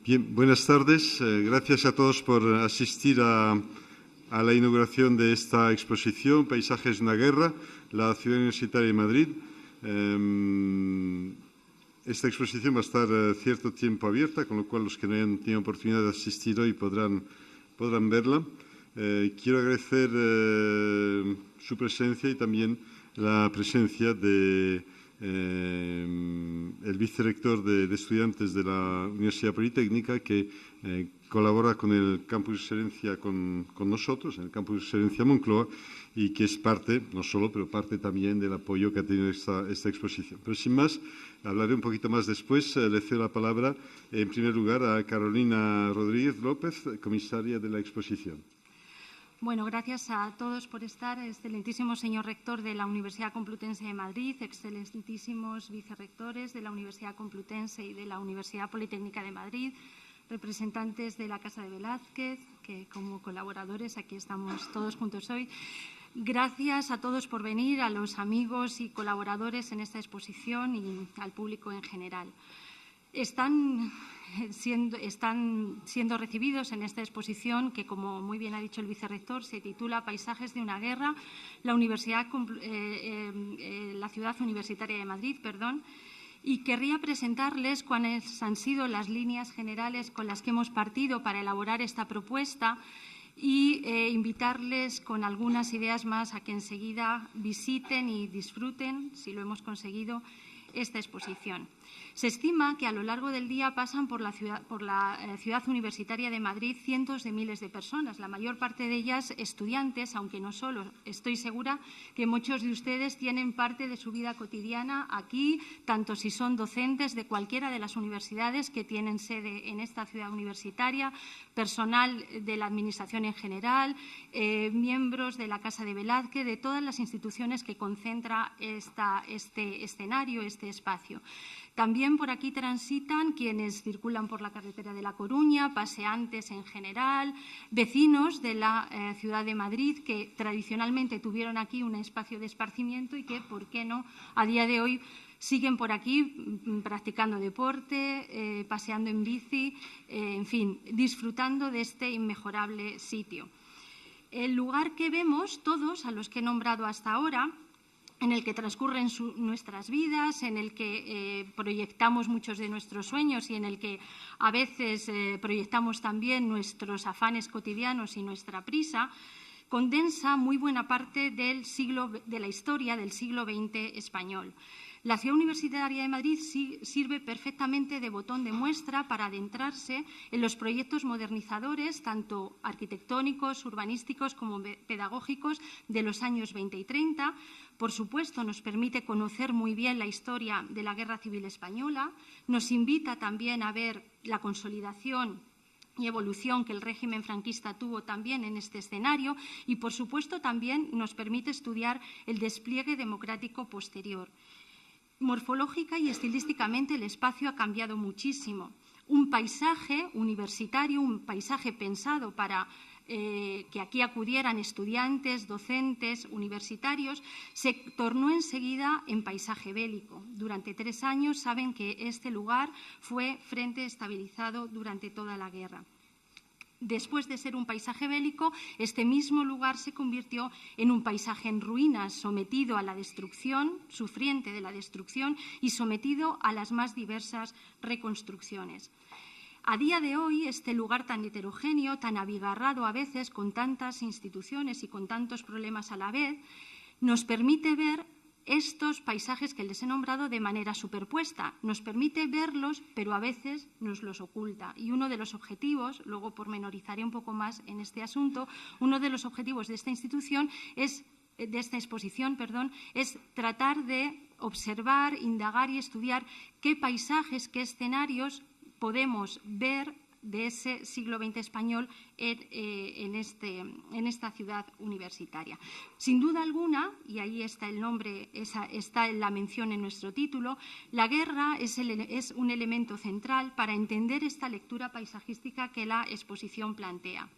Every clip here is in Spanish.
Bien, buenas tardes. Gracias a todos por asistir a la inauguración de esta exposición, Paisajes de una guerra, la Ciudad Universitaria de Madrid. Esta exposición va a estar cierto tiempo abierta, con lo cual los que no hayan tenido oportunidad de asistir hoy podrán verla. Quiero agradecer su presencia y también la presencia de el vicerrector de estudiantes de la Universidad Politécnica, que colabora con el Campus Excelencia con nosotros, en el Campus Excelencia Moncloa, y que es parte, no solo, pero parte también del apoyo que ha tenido esta exposición. Pero sin más, hablaré un poquito más después. Le cedo la palabra, en primer lugar, a Carolina Rodríguez López, comisaria de la exposición. Bueno, gracias a todos por estar. Excelentísimo señor rector de la Universidad Complutense de Madrid, excelentísimos vicerrectores de la Universidad Complutense y de la Universidad Politécnica de Madrid, representantes de la Casa de Velázquez, que como colaboradores aquí estamos todos juntos hoy. Gracias a todos por venir, a los amigos y colaboradores en esta exposición y al público en general. Están siendo recibidos en esta exposición que, como muy bien ha dicho el vicerrector, se titula Paisajes de una guerra, la Ciudad Universitaria de Madrid, y querría presentarles cuáles han sido las líneas generales con las que hemos partido para elaborar esta propuesta y invitarles con algunas ideas más a que enseguida visiten y disfruten, si lo hemos conseguido, esta exposición. Se estima que a lo largo del día pasan por la Ciudad Universitaria de Madrid cientos de miles de personas, la mayor parte de ellas estudiantes, aunque no solo. Estoy segura que muchos de ustedes tienen parte de su vida cotidiana aquí, tanto si son docentes de cualquiera de las universidades que tienen sede en esta ciudad universitaria, personal de la Administración en general, miembros de la Casa de Velázquez, de todas las instituciones que concentra este escenario, este espacio. También por aquí transitan quienes circulan por la carretera de La Coruña, paseantes en general, vecinos de la ciudad de Madrid que tradicionalmente tuvieron aquí un espacio de esparcimiento y que, ¿por qué no?, a día de hoy siguen por aquí practicando deporte, paseando en bici, en fin, disfrutando de este inmejorable sitio. El lugar que vemos todos, a los que he nombrado hasta ahora, en el que transcurren nuestras vidas, en el que proyectamos muchos de nuestros sueños y en el que a veces proyectamos también nuestros afanes cotidianos y nuestra prisa, condensa muy buena parte de la historia del siglo XX español. La Ciudad Universitaria de Madrid sirve perfectamente de botón de muestra para adentrarse en los proyectos modernizadores, tanto arquitectónicos, urbanísticos como pedagógicos, de los años 20 y 30. Por supuesto, nos permite conocer muy bien la historia de la Guerra Civil Española, nos invita también a ver la consolidación y evolución que el régimen franquista tuvo también en este escenario y, por supuesto, también nos permite estudiar el despliegue democrático posterior. Morfológica y estilísticamente el espacio ha cambiado muchísimo. Un paisaje universitario, un paisaje pensado para que aquí acudieran estudiantes, docentes, universitarios, se tornó enseguida en paisaje bélico. Durante 3 años saben que este lugar fue frente estabilizado durante toda la guerra. Después de ser un paisaje bélico, este mismo lugar se convirtió en un paisaje en ruinas, sometido a la destrucción, sufriente de la destrucción y sometido a las más diversas reconstrucciones. A día de hoy, este lugar tan heterogéneo, tan abigarrado a veces, con tantas instituciones y con tantos problemas a la vez, nos permite ver estos paisajes que les he nombrado de manera superpuesta. Nos permite verlos, pero a veces nos los oculta. Y uno de los objetivos, luego pormenorizaré un poco más en este asunto, uno de los objetivos de esta exposición es tratar de observar, indagar y estudiar qué paisajes, qué escenarios podemos ver de ese siglo XX español en esta ciudad universitaria. Sin duda alguna, y ahí está el nombre, está la mención en nuestro título, la guerra es un elemento central para entender esta lectura paisajística que la exposición plantea.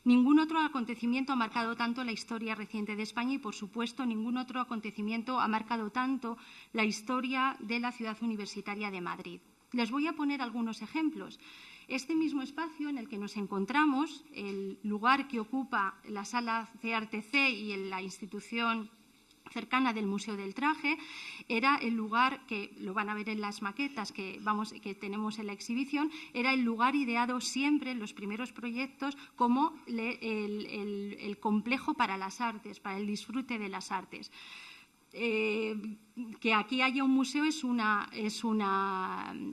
Ningún otro acontecimiento ha marcado tanto la historia reciente de España y, por supuesto, ningún otro acontecimiento ha marcado tanto la historia de la ciudad universitaria de Madrid. Les voy a poner algunos ejemplos. Este mismo espacio en el que nos encontramos, el lugar que ocupa la sala CARTC y en la institución cercana del Museo del Traje, era el lugar que, lo van a ver en las maquetas que tenemos en la exhibición, era el lugar ideado siempre en los primeros proyectos como el complejo para las artes, para el disfrute de las artes. Que aquí haya un museo es una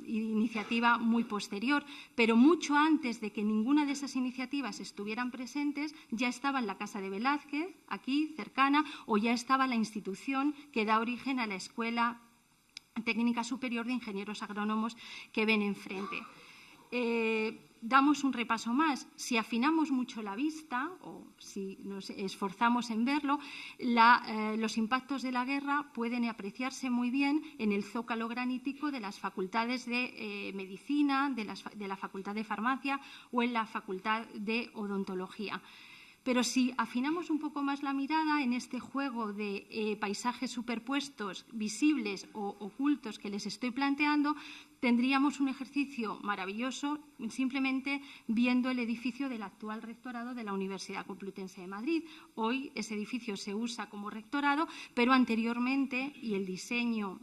iniciativa muy posterior, pero mucho antes de que ninguna de esas iniciativas estuvieran presentes, ya estaba en la Casa de Velázquez, aquí cercana, o ya estaba la institución que da origen a la Escuela Técnica Superior de Ingenieros Agrónomos que ven enfrente. Damos un repaso más. Si afinamos mucho la vista o si nos esforzamos en verlo, los impactos de la guerra pueden apreciarse muy bien en el zócalo granítico de las facultades de Medicina, de la Facultad de Farmacia o en la Facultad de Odontología. Pero si afinamos un poco más la mirada en este juego de paisajes superpuestos, visibles o ocultos que les estoy planteando, tendríamos un ejercicio maravilloso simplemente viendo el edificio del actual rectorado de la Universidad Complutense de Madrid. Hoy ese edificio se usa como rectorado, pero anteriormente, y el diseño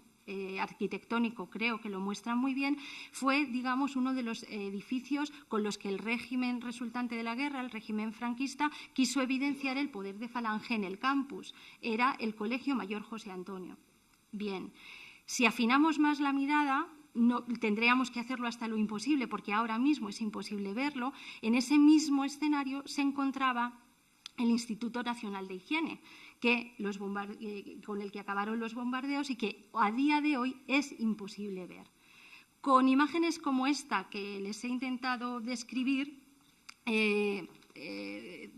arquitectónico creo que lo muestra muy bien, fue, digamos, uno de los edificios con los que el régimen resultante de la guerra, el régimen franquista, quiso evidenciar el poder de Falange en el campus. Era el Colegio Mayor José Antonio. Bien, si afinamos más la mirada, tendríamos que hacerlo hasta lo imposible, porque ahora mismo es imposible verlo. En ese mismo escenario se encontraba el Instituto Nacional de Higiene, con el que acabaron los bombardeos y que a día de hoy es imposible ver. Con imágenes como esta que les he intentado describir,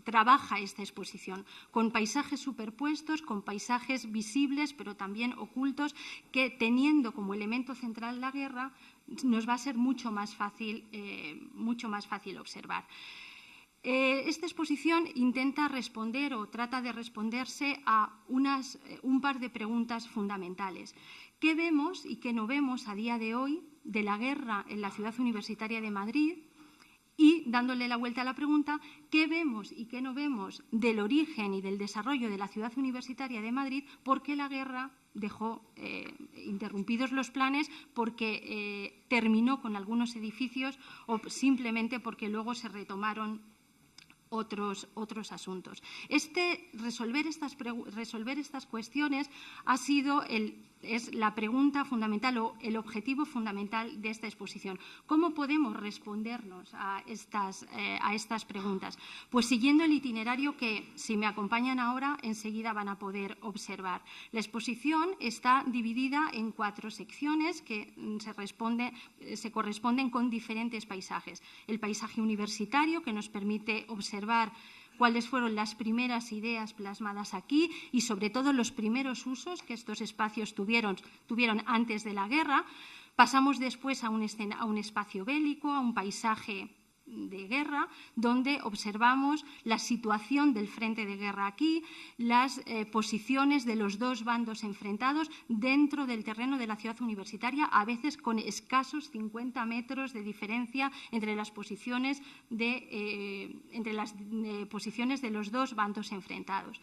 trabaja esta exposición, con paisajes superpuestos, con paisajes visibles pero también ocultos, que teniendo como elemento central la guerra, nos va a ser mucho más fácil observar. Esta exposición intenta responder o trata de responderse a un par de preguntas fundamentales. ¿Qué vemos y qué no vemos a día de hoy de la guerra en la ciudad universitaria de Madrid? Y, dándole la vuelta a la pregunta, ¿qué vemos y qué no vemos del origen y del desarrollo de la ciudad universitaria de Madrid? ¿Por qué la guerra dejó interrumpidos los planes? ¿Porque terminó con algunos edificios o simplemente porque luego se retomaron otros asuntos? Resolver estas cuestiones es la pregunta fundamental o el objetivo fundamental de esta exposición. ¿Cómo podemos respondernos a estas preguntas? Pues siguiendo el itinerario que, si me acompañan ahora, enseguida van a poder observar. La exposición está dividida en 4 secciones que se corresponden con diferentes paisajes. El paisaje universitario, que nos permite observar cuáles fueron las primeras ideas plasmadas aquí y, sobre todo, los primeros usos que estos espacios tuvieron antes de la guerra. Pasamos después a un espacio bélico, a un paisaje de guerra, donde observamos la situación del frente de guerra aquí, las posiciones de los dos bandos enfrentados dentro del terreno de la ciudad universitaria, a veces con escasos 50 metros de diferencia entre las posiciones de los dos bandos enfrentados.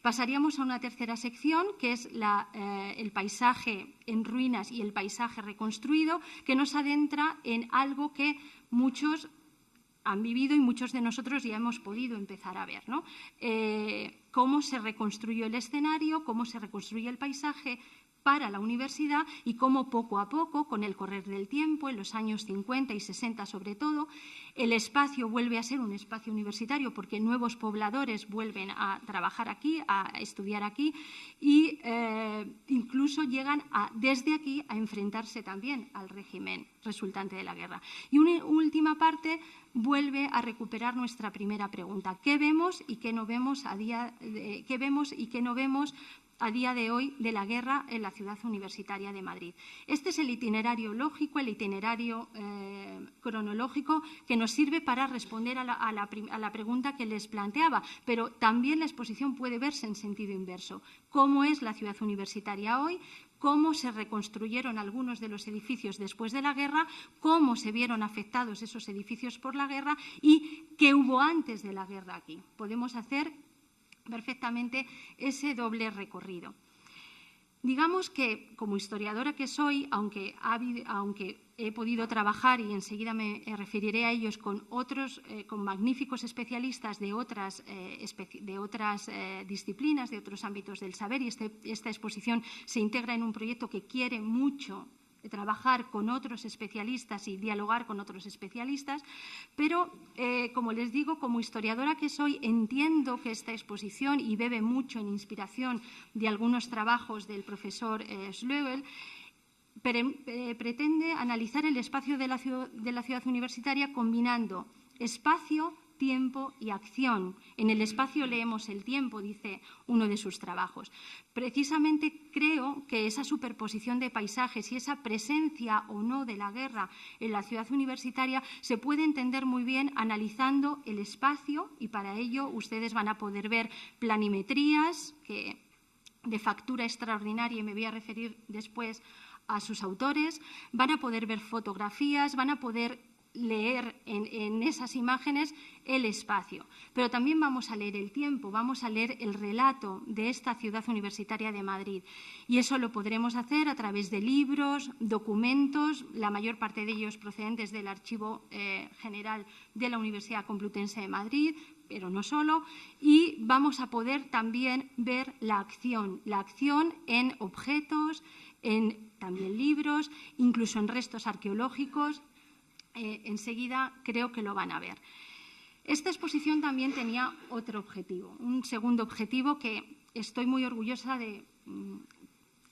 Pasaríamos a una tercera sección, que es el paisaje en ruinas y el paisaje reconstruido, que nos adentra en algo que muchos han vivido y muchos de nosotros ya hemos podido empezar a ver, ¿no? Cómo se reconstruyó el escenario, cómo se reconstruye el paisaje para la universidad y cómo poco a poco, con el correr del tiempo, en los años 50 y 60 sobre todo, el espacio vuelve a ser un espacio universitario porque nuevos pobladores vuelven a trabajar aquí, a estudiar aquí y incluso llegan desde aquí a enfrentarse también al régimen resultante de la guerra. Y una última parte vuelve a recuperar nuestra primera pregunta. ¿Qué vemos y qué no vemos a día de hoy de la guerra en la ciudad universitaria de Madrid? Este es el itinerario lógico, el itinerario cronológico que nos sirve para responder a la pregunta que les planteaba, pero también la exposición puede verse en sentido inverso. ¿Cómo es la ciudad universitaria hoy? Cómo se reconstruyeron algunos de los edificios después de la guerra, cómo se vieron afectados esos edificios por la guerra y qué hubo antes de la guerra aquí. Podemos hacer perfectamente ese doble recorrido. Digamos que, como historiadora que soy, aunque he podido trabajar, y enseguida me referiré a ellos, con magníficos especialistas de otras disciplinas, de otros ámbitos del saber, y esta exposición se integra en un proyecto que quiere mucho trabajar con otros especialistas y dialogar con otros especialistas, pero, como les digo, como historiadora que soy, entiendo que esta exposición, y bebe mucho en inspiración de algunos trabajos del profesor Schlegel, pretende analizar el espacio de la ciudad universitaria combinando espacio, tiempo y acción. En el espacio leemos el tiempo, dice uno de sus trabajos. Precisamente creo que esa superposición de paisajes y esa presencia o no de la guerra en la ciudad universitaria se puede entender muy bien analizando el espacio, y para ello ustedes van a poder ver planimetrías de factura extraordinaria, y me voy a referir después a sus autores, van a poder ver fotografías, van a poder leer en esas imágenes el espacio. Pero también vamos a leer el tiempo, vamos a leer el relato de esta ciudad universitaria de Madrid. Y eso lo podremos hacer a través de libros, documentos, la mayor parte de ellos procedentes del Archivo General de la Universidad Complutense de Madrid, pero no solo, y vamos a poder también ver la acción en objetos, en también libros, incluso en restos arqueológicos. Enseguida creo que lo van a ver. Esta exposición también tenía otro objetivo, un segundo objetivo que estoy muy orgullosa de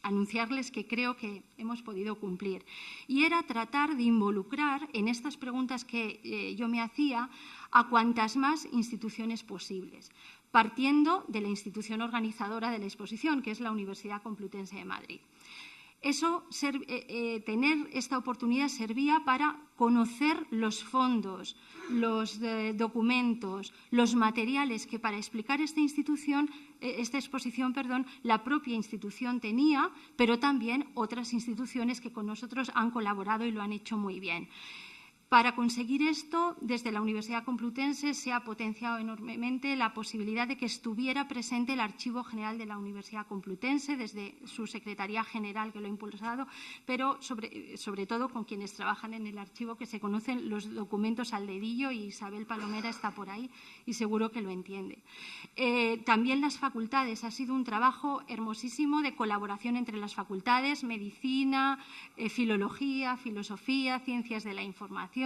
anunciarles que creo que hemos podido cumplir, y era tratar de involucrar en estas preguntas que yo me hacía a cuantas más instituciones posibles, partiendo de la institución organizadora de la exposición, que es la Universidad Complutense de Madrid. Tener esta oportunidad servía para conocer los fondos, los documentos, los materiales que para explicar esta exposición, la propia institución tenía, pero también otras instituciones que con nosotros han colaborado y lo han hecho muy bien. Para conseguir esto, desde la Universidad Complutense se ha potenciado enormemente la posibilidad de que estuviera presente el Archivo General de la Universidad Complutense, desde su Secretaría General, que lo ha impulsado, pero sobre todo con quienes trabajan en el archivo, que se conocen los documentos al dedillo, y Isabel Palomera está por ahí y seguro que lo entiende. También las facultades. Ha sido un trabajo hermosísimo de colaboración entre las facultades, medicina, filología, filosofía, ciencias de la información,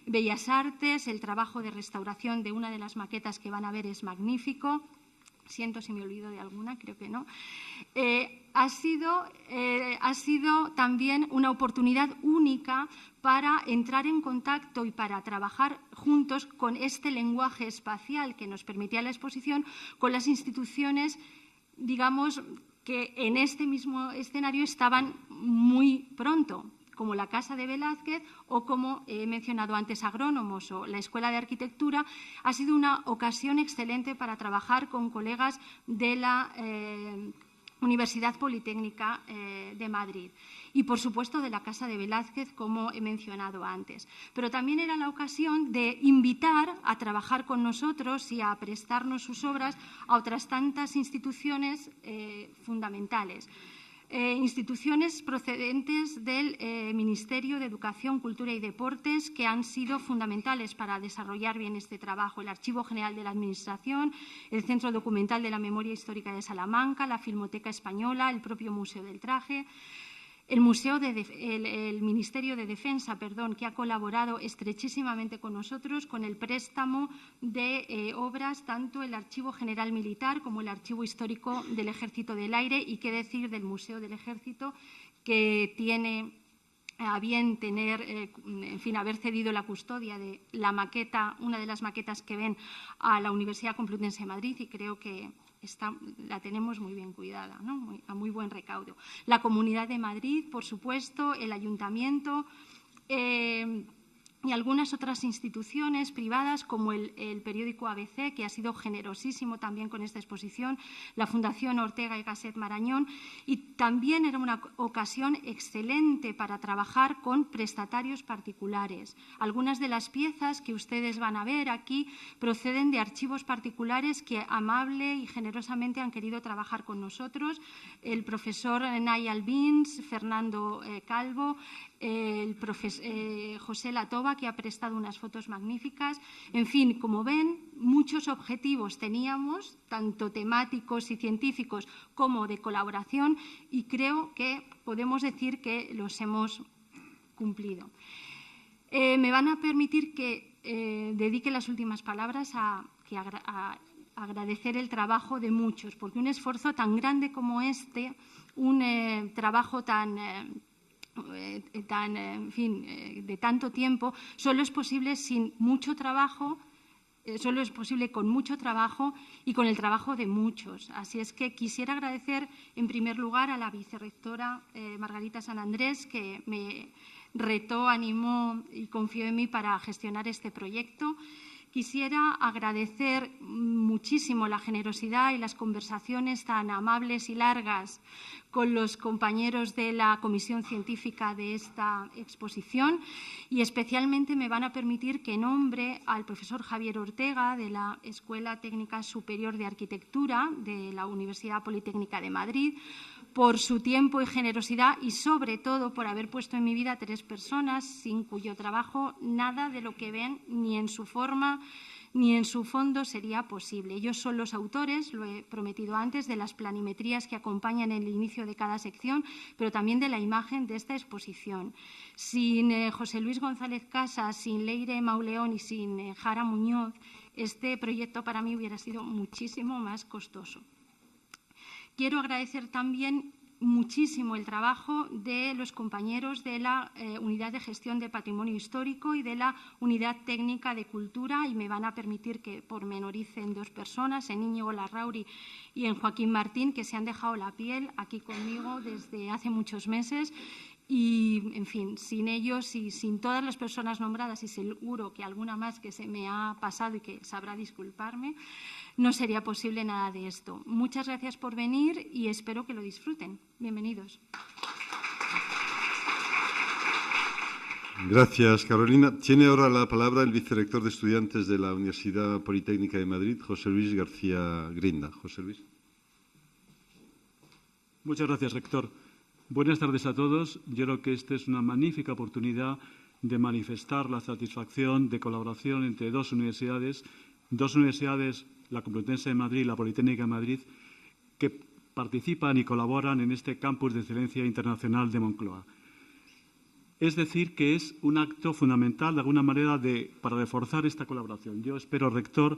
Bellas Artes. El trabajo de restauración de una de las maquetas que van a ver es magnífico. Siento si me olvido de alguna, creo que no. Ha sido también una oportunidad única para entrar en contacto y para trabajar juntos con este lenguaje espacial que nos permitía la exposición, con las instituciones, digamos, que en este mismo escenario estaban muy pronto, como la Casa de Velázquez o, como he mencionado antes, Agrónomos o la Escuela de Arquitectura. Ha sido una ocasión excelente para trabajar con colegas de la Universidad Politécnica de Madrid y, por supuesto, de la Casa de Velázquez, como he mencionado antes. Pero también era la ocasión de invitar a trabajar con nosotros y a prestarnos sus obras a otras tantas instituciones fundamentales. instituciones procedentes del Ministerio de Educación, Cultura y Deportes que han sido fundamentales para desarrollar bien este trabajo. El Archivo General de la Administración, el Centro Documental de la Memoria Histórica de Salamanca, la Filmoteca Española, el propio Museo del Traje, el Ministerio de Defensa, que ha colaborado estrechísimamente con nosotros con el préstamo de obras, tanto el Archivo General Militar como el Archivo Histórico del Ejército del Aire, y qué decir del Museo del Ejército, que tiene a bien haber cedido la custodia de la maqueta, una de las maquetas que ven, a la Universidad Complutense de Madrid, y creo que la tenemos muy bien cuidada, ¿no? A muy buen recaudo. La Comunidad de Madrid, por supuesto, el Ayuntamiento y algunas otras instituciones privadas, como el periódico ABC, que ha sido generosísimo también con esta exposición, la Fundación Ortega y Gasset Marañón, y también era una ocasión excelente para trabajar con prestatarios particulares. Algunas de las piezas que ustedes van a ver aquí proceden de archivos particulares que amable y generosamente han querido trabajar con nosotros. El profesor Nay Albins, Fernando Calvo, el profesor José Latoba, que ha prestado unas fotos magníficas. En fin, como ven, muchos objetivos teníamos, tanto temáticos y científicos como de colaboración, y creo que podemos decir que los hemos cumplido. Me van a permitir que dedique las últimas palabras a agradecer el trabajo de muchos, porque un esfuerzo tan grande como este, un trabajo de tanto tiempo, solo es posible sin mucho trabajo, solo es posible con mucho trabajo y con el trabajo de muchos. Así es que quisiera agradecer en primer lugar a la vicerrectora Margarita San Andrés, que me retó, animó y confió en mí para gestionar este proyecto. Quisiera agradecer muchísimo la generosidad y las conversaciones tan amables y largas con los compañeros de la Comisión Científica de esta exposición, y especialmente me van a permitir que nombre al profesor Javier Ortega, de la Escuela Técnica Superior de Arquitectura de la Universidad Politécnica de Madrid, por su tiempo y generosidad, y sobre todo por haber puesto en mi vida 3 personas sin cuyo trabajo nada de lo que ven, ni en su forma ni en su fondo, sería posible. Ellos son los autores, lo he prometido antes, de las planimetrías que acompañan el inicio de cada sección, pero también de la imagen de esta exposición. Sin José Luis González Casas, sin Leire Mauleón y sin Jara Muñoz, este proyecto para mí hubiera sido muchísimo más costoso. Quiero agradecer también muchísimo el trabajo de los compañeros de la Unidad de Gestión de Patrimonio Histórico y de la Unidad Técnica de Cultura, y me van a permitir que pormenorice en 2 personas, en Íñigo Larrauri y en Joaquín Martín, que se han dejado la piel aquí conmigo desde hace muchos meses. Y, en fin, sin ellos y sin todas las personas nombradas, y seguro que alguna más que se me ha pasado y que sabrá disculparme, no sería posible nada de esto. Muchas gracias por venir y espero que lo disfruten. Bienvenidos. Gracias, Carolina. Tiene ahora la palabra el vicerrector de estudiantes de la Universidad Politécnica de Madrid, José Luis García Grinda. José Luis. Muchas gracias, rector. Buenas tardes a todos. Yo creo que esta es una magnífica oportunidad de manifestar la satisfacción de colaboración entre 2 universidades, la Complutense de Madrid y la Politécnica de Madrid, que participan y colaboran en este campus de excelencia internacional de Moncloa. Es decir, que es un acto fundamental, de alguna manera, para reforzar esta colaboración. Yo espero, rector,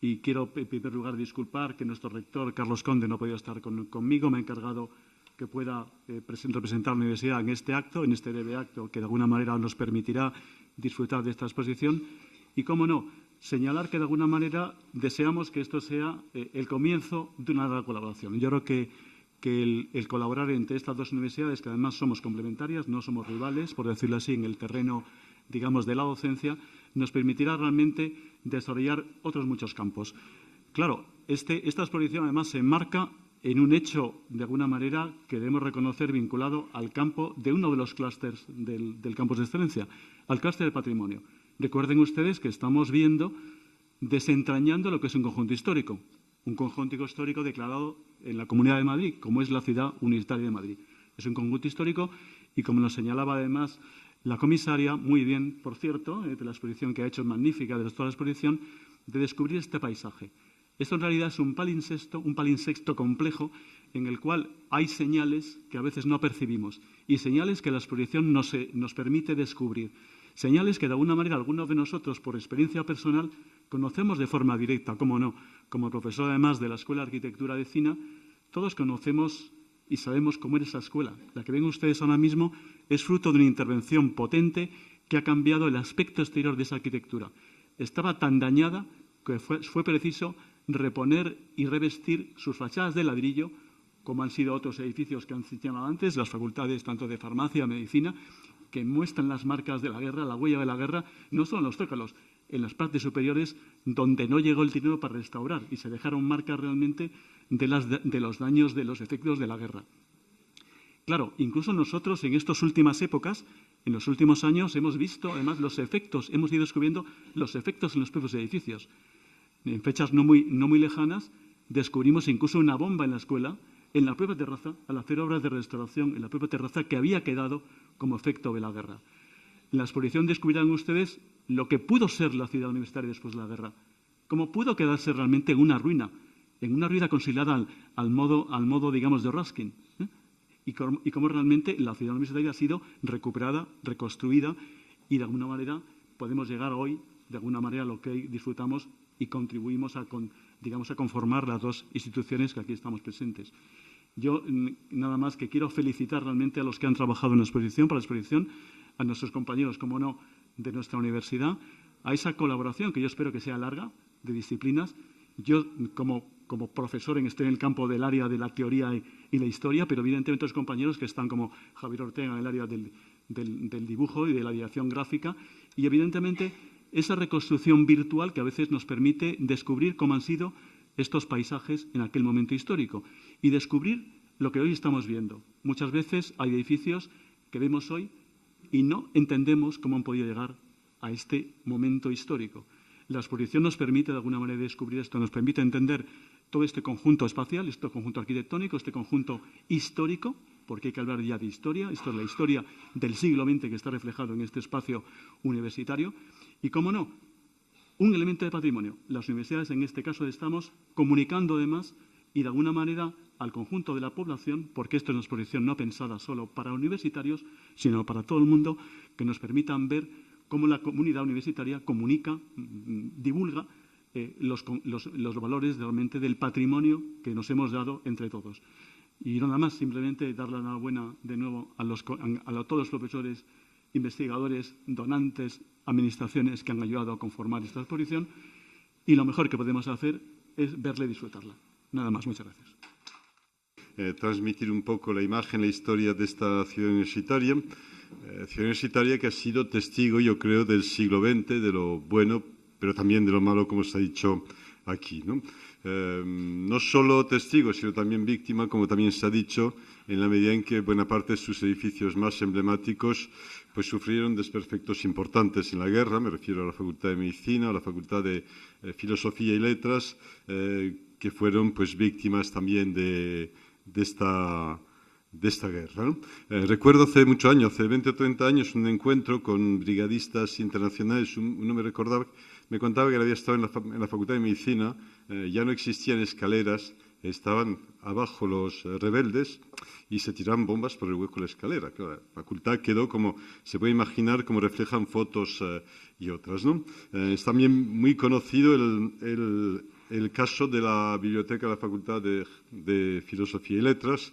y quiero en primer lugar disculpar que nuestro rector, Carlos Conde, no ha podido estar conmigo. Me ha encargado que pueda representar a la universidad en este acto, en este breve acto que de alguna manera nos permitirá disfrutar de esta exposición. Y, cómo no, señalar que de alguna manera deseamos que esto sea el comienzo de una larga colaboración. Yo creo que el colaborar entre estas 2 universidades, que además somos complementarias, no somos rivales, por decirlo así, en el terreno, digamos, de la docencia, nos permitirá realmente desarrollar otros muchos campos. Claro, esta exposición además se enmarca en un hecho, de alguna manera, que debemos reconocer vinculado al campo de uno de los clústeres del campus de excelencia, al clúster de patrimonio. Recuerden ustedes que estamos desentrañando lo que es un conjunto histórico declarado en la Comunidad de Madrid, como es la Ciudad Universitaria de Madrid. Es un conjunto histórico y, como nos señalaba además la comisaria, muy bien, por cierto, de la exposición que ha hecho, magnífica de toda la exposición, de descubrir este paisaje. Esto en realidad es un palinsexto complejo en el cual hay señales que a veces no percibimos y señales que la exposición nos permite descubrir. Señales que de alguna manera algunos de nosotros, por experiencia personal, conocemos de forma directa, cómo no. Como profesor además de la Escuela de Arquitectura de Cina, todos conocemos y sabemos cómo era esa escuela. La que ven ustedes ahora mismo es fruto de una intervención potente que ha cambiado el aspecto exterior de esa arquitectura. Estaba tan dañada que fue preciso reponer y revestir sus fachadas de ladrillo, como han sido otros edificios que han citado antes, las facultades tanto de farmacia, medicina, que muestran las marcas de la guerra, la huella de la guerra, no solo en los zócalos, en las partes superiores donde no llegó el dinero para restaurar y se dejaron marcas realmente de los daños, de los efectos de la guerra. Claro, incluso nosotros en estas últimas épocas, en los últimos años, hemos visto además los efectos, hemos ido descubriendo los efectos en los propios edificios. En fechas no muy lejanas, descubrimos incluso una bomba en la escuela, en la propia terraza, al hacer obras de restauración en la propia terraza que había quedado como efecto de la guerra. En la exposición descubrirán ustedes lo que pudo ser la ciudad universitaria después de la guerra, cómo pudo quedarse realmente en una ruina considerada al modo, digamos, de Ruskin, y cómo realmente la ciudad universitaria ha sido recuperada, reconstruida, y de alguna manera podemos llegar hoy, de alguna manera, a lo que disfrutamos y contribuimos a conformar las dos instituciones que aquí estamos presentes. Yo, nada más que quiero felicitar realmente a los que han trabajado en la exposición, para la exposición, a nuestros compañeros, como no, de nuestra universidad, a esa colaboración que yo espero que sea larga, de disciplinas. Yo, como profesor, estoy en el campo del área de la teoría y la historia, pero evidentemente otros compañeros que están, como Javier Ortega, en el área del dibujo y de la dirección gráfica, y evidentemente esa reconstrucción virtual que a veces nos permite descubrir cómo han sido estos paisajes en aquel momento histórico y descubrir lo que hoy estamos viendo. Muchas veces hay edificios que vemos hoy y no entendemos cómo han podido llegar a este momento histórico. La exposición nos permite de alguna manera descubrir esto, nos permite entender todo este conjunto espacial, este conjunto arquitectónico, este conjunto histórico, porque hay que hablar ya de historia. Esto es la historia del siglo XX que está reflejado en este espacio universitario. Y, cómo no, un elemento de patrimonio. Las universidades, en este caso, estamos comunicando además y de alguna manera al conjunto de la población, porque esto es una exposición no pensada solo para universitarios, sino para todo el mundo, que nos permitan ver cómo la comunidad universitaria comunica, divulga los valores realmente del patrimonio que nos hemos dado entre todos. Y nada más, simplemente dar la enhorabuena de nuevo a todos los profesores, investigadores, donantes, administraciones que han ayudado a conformar esta exposición, y lo mejor que podemos hacer es verla y disfrutarla. Nada más, muchas gracias. Transmitir un poco la imagen, la historia de esta ciudad universitaria que ha sido testigo, yo creo, del siglo XX, de lo bueno, pero también de lo malo, como se ha dicho aquí, ¿no? No solo testigo, sino también víctima, como también se ha dicho, en la medida en que buena parte de sus edificios más emblemáticos pues sufrieron desperfectos importantes en la guerra. Me refiero a la Facultad de Medicina, a la Facultad de Filosofía y Letras, que fueron pues víctimas también de esta guerra, ¿no? Recuerdo hace muchos años, hace 20 o 30 años, un encuentro con brigadistas internacionales. Uno me contaba que él había estado en la Facultad de Medicina, ya no existían escaleras, estaban abajo los rebeldes y se tiraban bombas por el hueco de la escalera. Claro, la facultad quedó, como se puede imaginar, como reflejan fotos y otras, ¿no? Es también muy conocido el caso de la biblioteca de la Facultad de Filosofía y Letras,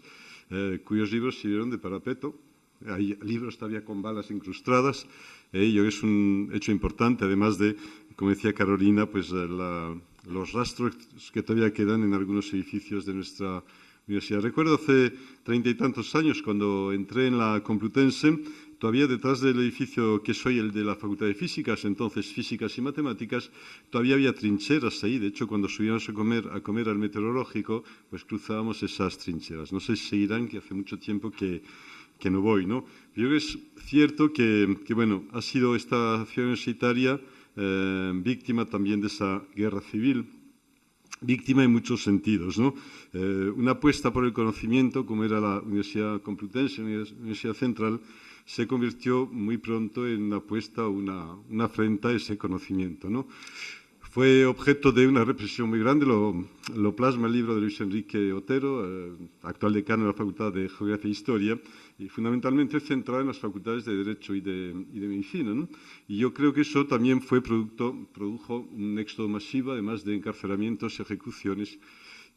cuyos libros sirvieron de parapeto. Hay libros todavía con balas incrustadas. Yo creo que es un hecho importante, además de, como decía Carolina, pues los rastros que todavía quedan en algunos edificios de nuestra universidad. Recuerdo hace 30 y tantos años, cuando entré en la Complutense, todavía detrás del edificio que soy, el de la Facultad de Físicas, entonces Físicas y Matemáticas, todavía había trincheras ahí. De hecho, cuando subíamos a comer al meteorológico, pues cruzábamos esas trincheras. No sé si seguirán, que hace mucho tiempo que no voy, ¿no? Yo creo que es cierto que bueno, ha sido esta ciudad universitaria víctima también de esa guerra civil. víctima en muchos sentidos, ¿no? Una apuesta por el conocimiento, como era la Universidad Complutense, Universidad Central, se convirtió muy pronto en una apuesta o una afrenta a ese conocimiento, ¿no? Fue objeto de una represión muy grande, lo plasma el libro de Luis Enrique Otero, actual decano de la Facultad de Geografía e Historia, y fundamentalmente centrado en las facultades de Derecho y de Medicina, ¿no? Y yo creo que eso también produjo un éxodo masivo, además de encarcelamientos, ejecuciones,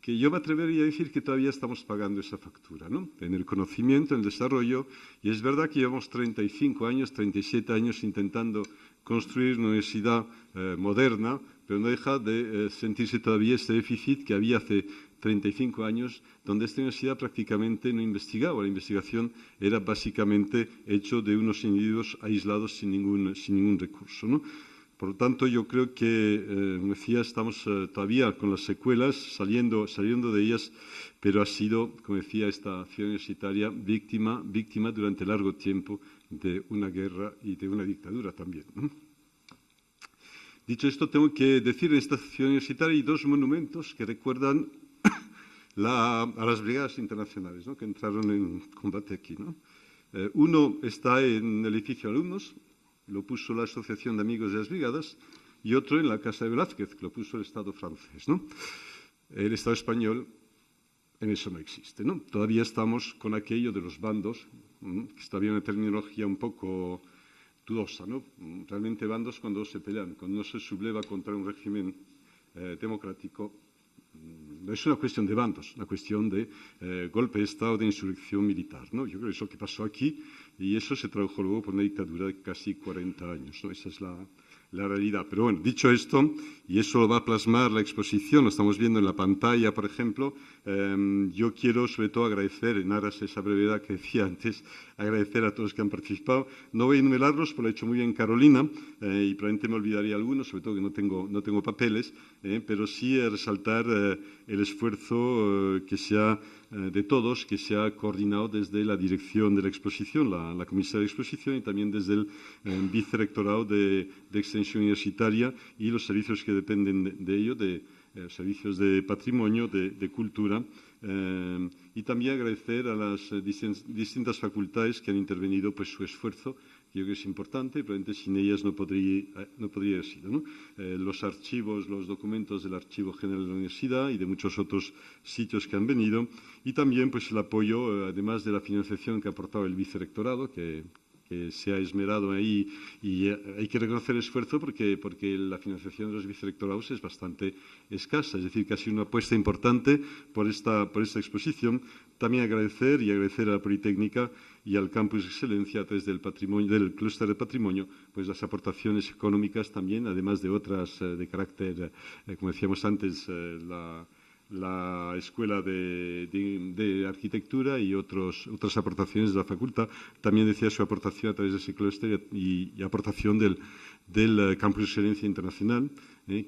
que yo me atrevería a decir que todavía estamos pagando esa factura, ¿no? En el conocimiento, en el desarrollo, y es verdad que llevamos 35 años, 37 años intentando construir una universidad moderna, pero no deja de sentirse todavía ese déficit que había hace 35 años, donde esta universidad prácticamente no investigaba. La investigación era básicamente hecho de unos individuos aislados sin ningún recurso, ¿no? Por lo tanto, yo creo que, como decía, estamos todavía con las secuelas, saliendo de ellas, pero ha sido, como decía, esta acción universitaria víctima durante largo tiempo de una guerra y de una dictadura también, ¿no? Dicho esto, tengo que decir en esta acción universitaria hay dos monumentos que recuerdan a las brigadas internacionales, ¿no?, que entraron en combate aquí, ¿no? Uno está en el edificio de alumnos, lo puso la Asociación de Amigos de las Brigadas, y otro en la Casa de Velázquez, que lo puso el Estado francés, ¿no? El Estado español en eso no existe, ¿no? Todavía estamos con aquello de los bandos, que es todavía una terminología un poco dudosa, ¿no? Realmente bandos cuando se pelean, cuando no se subleva contra un régimen democrático. No es una cuestión de bandos, una cuestión de golpe de Estado, de insurrección militar, ¿no? Yo creo que eso que pasó aquí, y eso se tradujo luego por una dictadura de casi 40 años, ¿no? Esa es la realidad. Pero bueno, dicho esto, y eso lo va a plasmar la exposición, lo estamos viendo en la pantalla, por ejemplo, yo quiero sobre todo agradecer, en aras de esa brevedad que decía antes, agradecer a todos los que han participado. No voy a enumerarlos, porque lo ha hecho muy bien Carolina, y probablemente me olvidaría algunos, sobre todo que no tengo papeles, pero sí resaltar el esfuerzo de todos, que se ha coordinado desde la dirección de la exposición, la comisaria de exposición, y también desde el vicerrectorado de extensión universitaria y los servicios que dependen de ello, servicios de patrimonio, de cultura, y también agradecer a las distintas facultades que han intervenido, pues, su esfuerzo, que yo creo que es importante, probablemente sin ellas no podría haber sido, ¿no? Los archivos, los documentos del Archivo General de la Universidad y de muchos otros sitios que han venido, y también, pues, el apoyo, además de la financiación que ha aportado el vicerrectorado, que se ha esmerado ahí, y hay que reconocer el esfuerzo porque la financiación de los vicerrectorados es bastante escasa, es decir, que ha sido una apuesta importante por esta exposición. También agradecer a la Politécnica y al Campus de Excelencia, a través del clúster de patrimonio, pues las aportaciones económicas también, además de otras de carácter, como decíamos antes, la Escuela de Arquitectura y otras aportaciones de la facultad. También decía su aportación a través de ese clúster y aportación del Campus de Excelencia Internacional,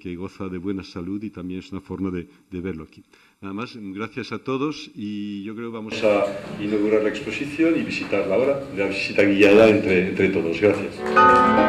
que goza de buena salud, y también es una forma de verlo aquí. Nada más, gracias a todos, y yo creo que vamos a inaugurar la exposición y visitarla ahora, la visita guiada entre todos. Gracias.